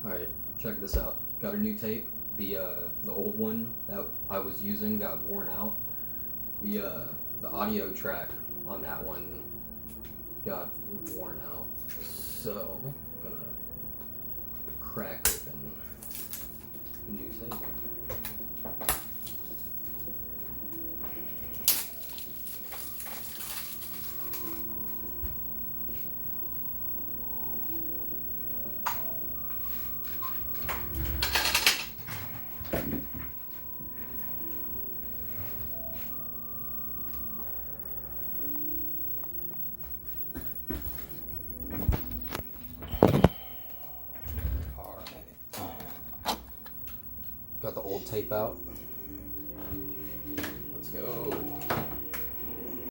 Alright, check this out. Got a new tape. The old one that I was using got worn out. The audio track on that one got worn out. So I'm gonna crack open the new tape. Got the old tape out.